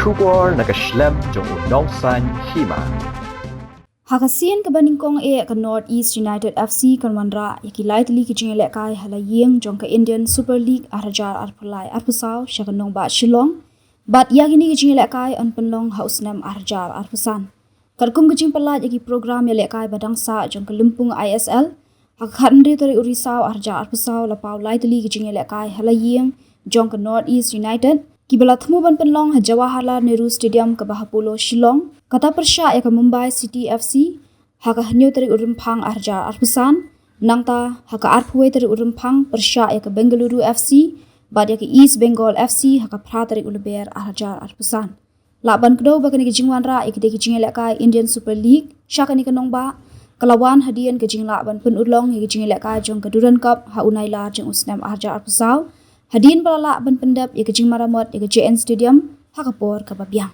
Shubor nakaslem jong unongsan Hima. Hakasian ke Baningkong ke North East United FC kan Wanrah yaki lightly ke Jingïalehkai halayeng jong ke Indian Super League arjar arpulai arpusau syakanong ba Shillong bat yakini ke Jingïalehkai an penlong hausnam arjar arpusan karkum ke Jingpelat yaki program Jingïalehkai badangsa jong ke Lumpung ISL hakhandri tari urisau arjar arpusau lapau lightly ke Jingïalehkai halayeng jong ke North East United Kibalatmu ban penlong ha Jawaharlal Nehru Stadium ke Bahapulo Shillong kata persya ya ke Mumbai City FC haka hanyo tari urimpang arjar arpusan nangta haka arpwe tari urimpang persya ya ke Bengaluru FC bad ya ke East Bengal FC haka pra tari uleber arjar arpusan laban kedau bakani ke Wanrah ya ke Jingïalehkai Indian Super League syakani ke nongba kelawan hadian ke Jinglaban pen Urlong ya ke Jingïalehkai jong ke Duran Cup ha unailar jeng usnam arjar arpusau Hadian balala ban pendap ya ke Maramot ya ke JN Stadium hakapor ke Babiang.